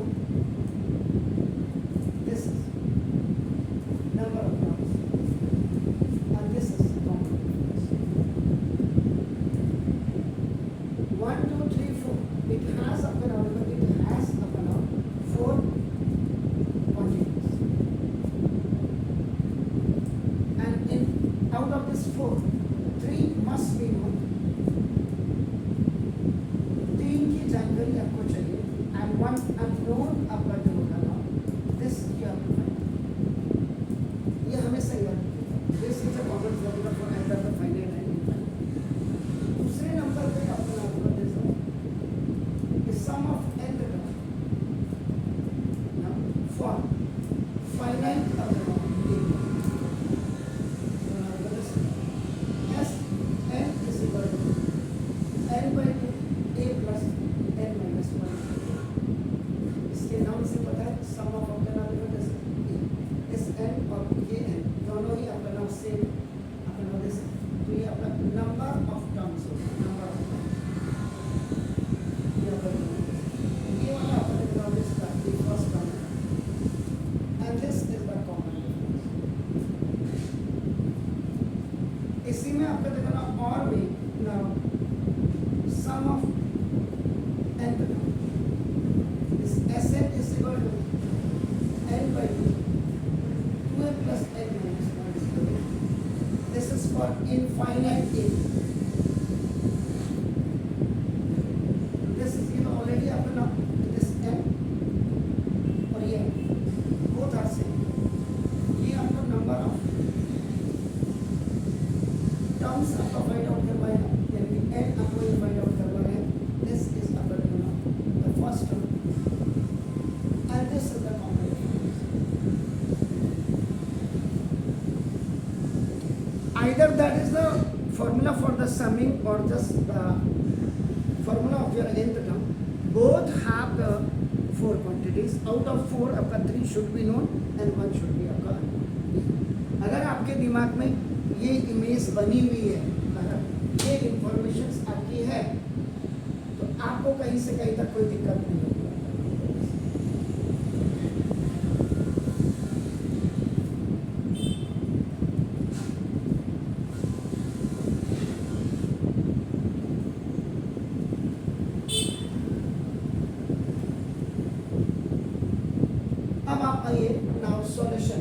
4. This is number of terms, and this is common difference. 1, 2, 3, 4. It has up and out, but it has up and out 4 quantities. And in out of this 4, 3 must be known. 3 की जानकारी आपको चाहिए, and 1 unknown आपका जो होगा ना, this you have to find. ये हमेशा याद रखिएगा. This is a common formula for either the finite and infinite. दूसरे नंबर पे आपको आपको देखो, the sum of n term now for finite term a. S n is equal to n by 2 a plus n minus 1. इसके नाम से पता है सम ऑफ आपका नाम लिखो जैसे एस एन और ये एन दोनों ही आपका नाम सेम आपका नाम जैसे, तो ये आपका नंबर ऑफ टर्म्स होगा, नंबर ऑफ टर्म्स ये आपका ये वाला आपका नाम इसका ये फर्स्ट टर्म है, and this is the common difference. इसी में आपका देखो ना और भी ना सम of n is Sn is equal to n by 2, 2a plus n minus 1. This is for infinite a. This is already up and up. This n और ये both are same. ये आपका number of terms आपका find out करवाएगा, यानी n आपको ये find out करवाना है. This is आपका the first term. And this is the common difference. Either that is the formula for the summing or just the formula of your nth term. Both have the 4 quantities. Out of 4, आपका 3 should be known and 1 should be आपका unknown. अगर आपके दिमाग में ये image बनी हुई है, अगर ये इंफॉर्मेशंस आपकी है, तो आपको कहीं से कहीं तक कोई दिक्कत नहीं होगी. अब आप आइए नाउ सॉल्यूशन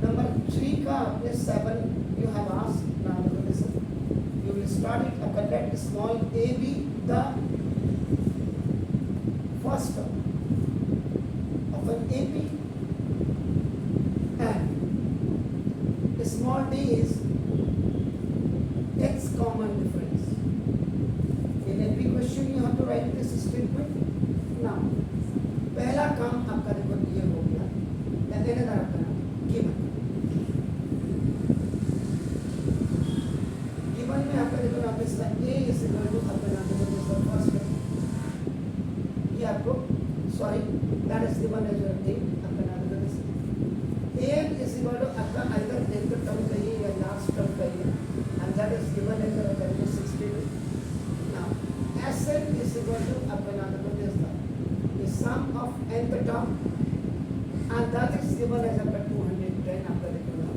नंबर 3 का आपने 7 you have asked. Now listen, you will start it up and let small a be the first term of an AP and small d is x common difference. In every question you have to write this statement. Now पहला काम आपका देखो ये हो गया, another आपका नाम given. में आपका देखो आप इसका a is equal to आपका नाम देखो इसका फर्स्ट है, ये आपको sorry that is given as your a आपका नाम देखो this a is equal to आपका आइदर nth टर्म कहिए या लास्ट टर्म कहिए, and that is given as your value 62. Now Sn is equal to आपका नाम देखो दिस the sum of nth term and that is given as आपका 210 आपका देखो ना.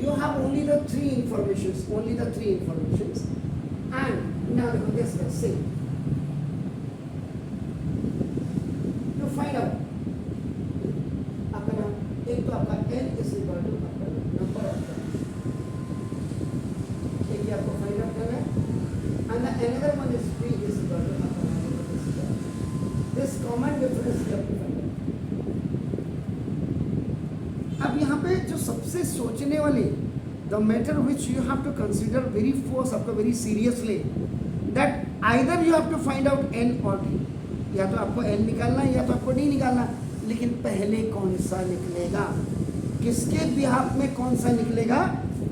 You have only the 3 informations, and now this will see. To find out, आपका नाम एक तो आपका n is equal to आपका number of terms. एक ये आपको find out करना है, and the another one is p is equal to आपका नाम this common difference you have to find out. अब यहाँ पे जो सबसे सोचने वाली the matter which you have to consider very force आपका very seriously, that either you have to find out n or d. या तो आपको n निकालना है या तो आपको d निकालना, लेकिन पहले कौन सा निकलेगा, किसके बिहाफ में कौन सा निकलेगा,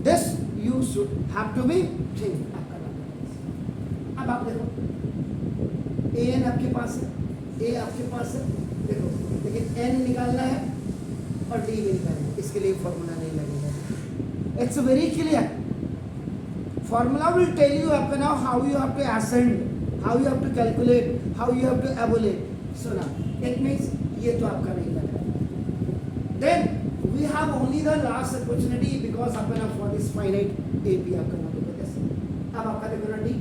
this you should have to be think. अब आप देखो an आपके पास है, a आपके पास है, देखो लेकिन n निकालना है और d भी निकालना है, इसके लिए फॉर्मूला नहीं लगेगा. It's very clear. Formula will tell you आपका now how you have to ascend how you have to calculate, how you have to evaluate. So now it means ये तो आपका नहीं लगा. Then we have only the last opportunity because आपका ना for this finite A B आपका ना देखो जैसे अब आपका देखो ना डी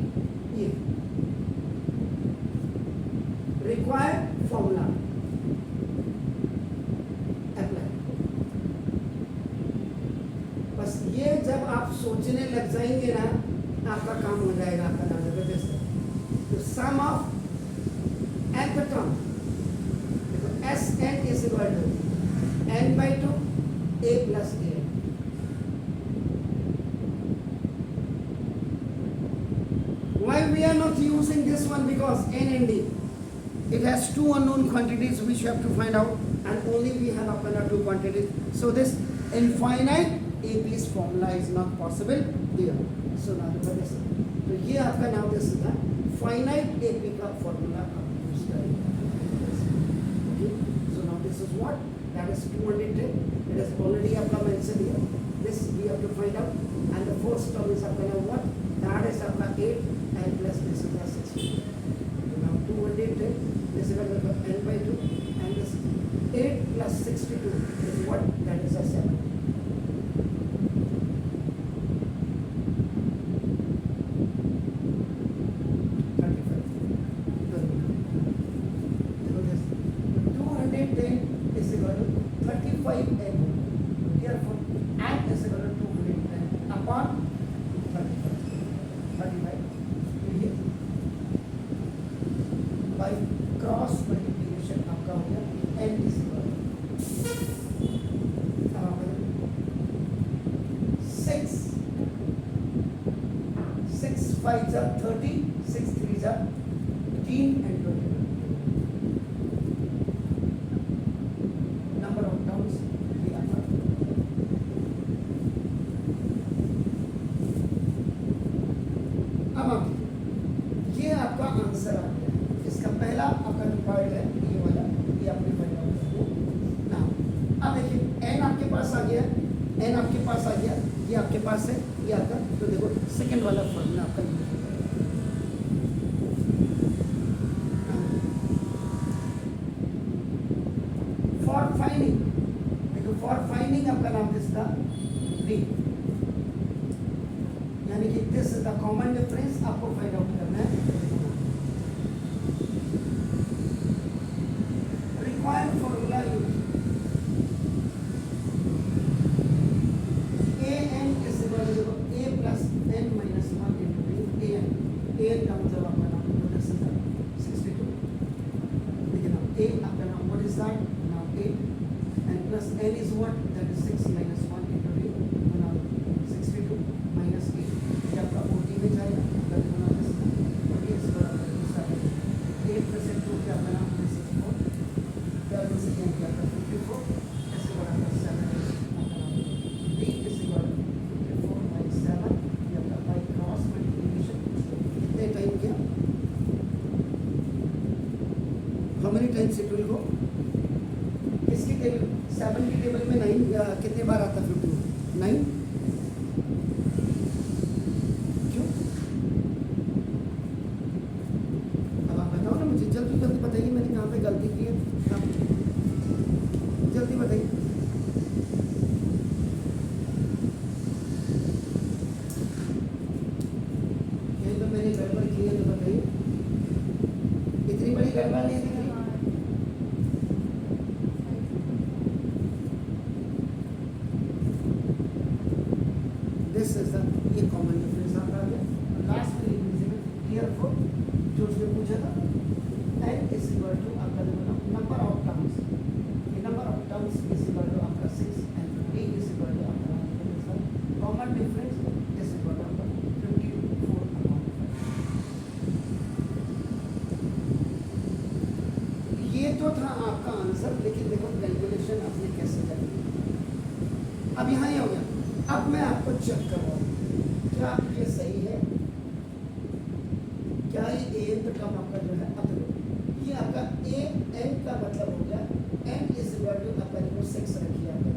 ये रिक्वायर्ड फॉर्मूला अप्लाई. बस ये जब आप सोचने लग जाएंगे ना आपका काम हो जाएगा. आपका नाम देखो जैसे तो सम ऑफ nth टर्म देखो S N is equal to n by 2 a plus a. Why we are not using this one? Because n and d it has two unknown quantities which you have to find out, and only we have up to two quantities. So this infinite AB's formula is not possible here. So now look at this. So here आपका now this is the finite AP का formula आप use करेंगे. Okay. So now this is what that is 210. It is already आपका mentioned here. This we have to find out, and the first term is आपका now what that is आपका 8 and plus this is the 16. So now 210 this is equal to n by 2 and this 8 plus 62 is what that is a 7. Fives are 30, 6 threes are 18 and 20. Number of terms we have. अब ये आपका answer आ गया. इसका पहला आपका जो part है ये वाला ये आपने फाइंड आउट कर. ना अब देखिए n आपके पास आ गया, n आपके पास आ गया, ये आपके पास है, ये आपका. तो देखो सेकंड वाला फॉर्मूला आपका फॉर फाइंडिंग. देखो फॉर फाइंडिंग आपका नाम किसका डी, यानी कि this is the common difference आपको फाइंड आउट करना है. Required formula use an is equal to a plus n minus 1 into an. an का मतलब आपका नाम this is 62. देखिए ना a आपका नाम what is that now 8 and plus n is what that is 6 minus 1 into d. तो now 62 minus 8 ये आपका 40 में जाएगा. that is now this 40 is equal to 8 plus 2 क्या आपका नाम 64. that is again क्या आपका 54 is equal to 7 d is equal to 54 by 7. ये आपका by cross multiplication कितने टाइम किया, how many times it will go. इसकी टेबल 7 की टेबल में 9 कितने बार आता 52 9 क्यों. अब आप बताओ ना मुझे जल्दी जल्दी बताइए मैंने कहाँ पे गलती की है. आप जल्दी बताइए. कहीं तो मैंने गड़बड़ की है तो बताइए. इतनी बड़ी गड़बड़ नहीं दिख रही. This is the ये कॉमन डिफरेंस आता है. लास्ट में क्लियर हो जो उसने पूछा था n is equal to आपका नंबर ऑफ टर्म्स. ये number of terms is equal to आपका 6 and d is equal to आपका common difference is equal to आपका 54 अपॉन 5. ये तो था आपका आंसर, लेकिन देखो कैलकुलेशन आपने कैसे करी. अब यहाँ ये हो गया. अब मैं आपको चेक करवाऊँ क्या ये सही है, क्या ये एन टर्म आपका जो है. अब ये आपका ए एन का मतलब हो गया एन इज इक्वल टू आपका देखो 6 रखिए आपका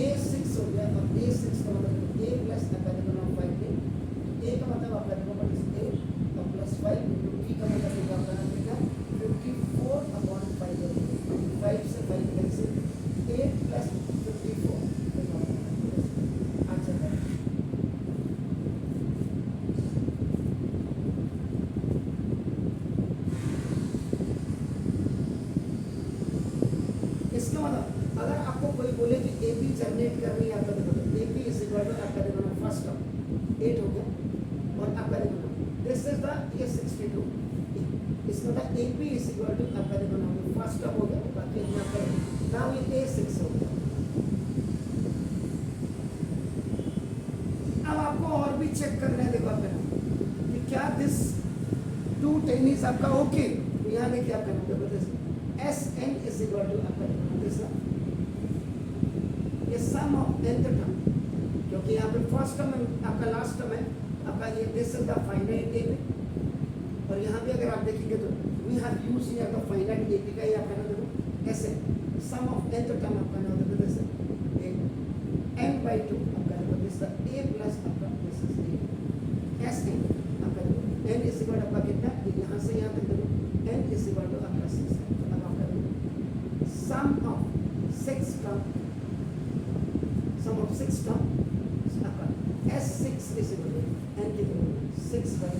ए 6 हो गया. अब ए 6 का मतलब ए प्लस आपका देखो 5 ए का मतलब आपका देखो 8 और प्लस 5 इंटू टी का मतलब होगा आपका नाम क्या 54/5 5 से 5 कैंसिल 8 प्लस 54 आंसर है। इसके मतलब अगर आपको कोई बोले कि ए पी जनरेट करनी है आपका देखो A P is equal to आपका देखो ना फर्स्ट टर्म 8 हो गया और आपका देखो ना दिस इज द ये 62 इसमें the A P is equal to आपका देखो ना फर्स्ट टर्म हो गया बाकी यहाँ पर नाउ ये ए 6 हो गया। अब आपको और भी चेक करना है देखो आपका कि क्या दिस 210 इज आपका ओके यहाँ देखिए आपका देखो this S N is equal to आपका दिस ये सम ऑफ nth टर्म क्योंकि यहाँ पे फर्स्ट टर्म आपका लास्ट टर्म है आपका ये this is the finite A और यहाँ भी अगर आप देखेंगे तो we have used here the finite A का ही आपका नाम देखो S N sum of nth term आपका नाम देखो दिस n by 2 आपका देखो दिस a प्लस आपका this is a S N आपका देखो n इज इक्वल टू आपका कितना यहाँ से यहाँ तक देखो n इज इक्वल टू आपका 6 है अब आपका देखो सम of 6 term sum of 6 term आपका S6 is equal to n की वैल्यू 6 by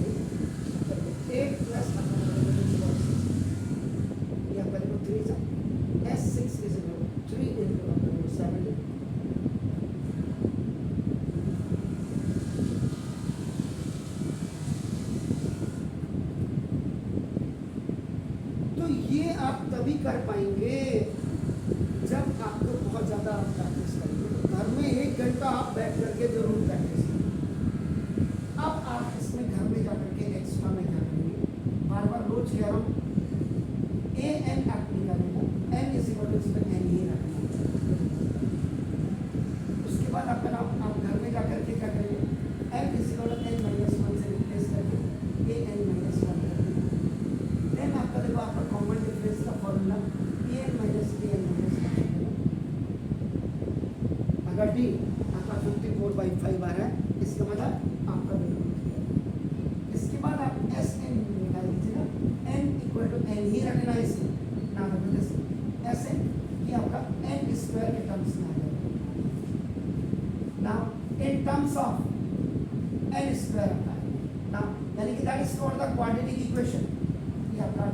8 plus ये आपका देखो 3 था S6 is equal to 3 into आपका 70 तो ये आप तभी कर पाएंगे जब आपको बहुत ज़्यादा आप प्रैक्टिस करेंगे घर में 1 घंटा आप बैठ करके जरूर प्रैक्टिस करें। अब आप इसमें घर में जाकर के एक्स्ट्रा में क्या करेंगे बार बार रोज कह रहा हूँ ए एन आप निकालेगा एन इज इक्वल टू इसमें एन ही रखना। उसके बाद आपका नाम आप घर में जाकर के क्या करेंगे N is equal to N minus 1 से रिप्लेस करके ए एन माइनस 1 कर देंगे। देन आपका देखो आपका कॉमन डिफरेंस का formula A N minus A N minus अगर डी आपका 54/5 आ रहा है इसका मतलब आपका बिल्कुल। इसके बाद आप एस एन निकाल लीजिएगा एन इक्वल टू एन ही रखना है इसमें ना रखना एस एन ये आपका एन स्क्वायर के टर्म्स में आ जाएगा। Now in terms of N square आता है नाउ यानी कि that is called the quadratic equation ये आपका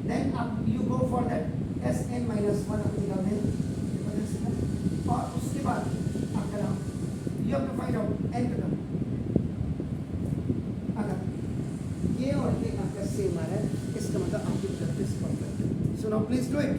देन आप you go for that S N minus 1 आप निकाल दें और उसके बाद आपका नाम you have to find out N term अगर ये और ये आपका सेम आ रहा है इसका मतलब आपकी प्रैक्टिस परफेक्ट है। So now please do it.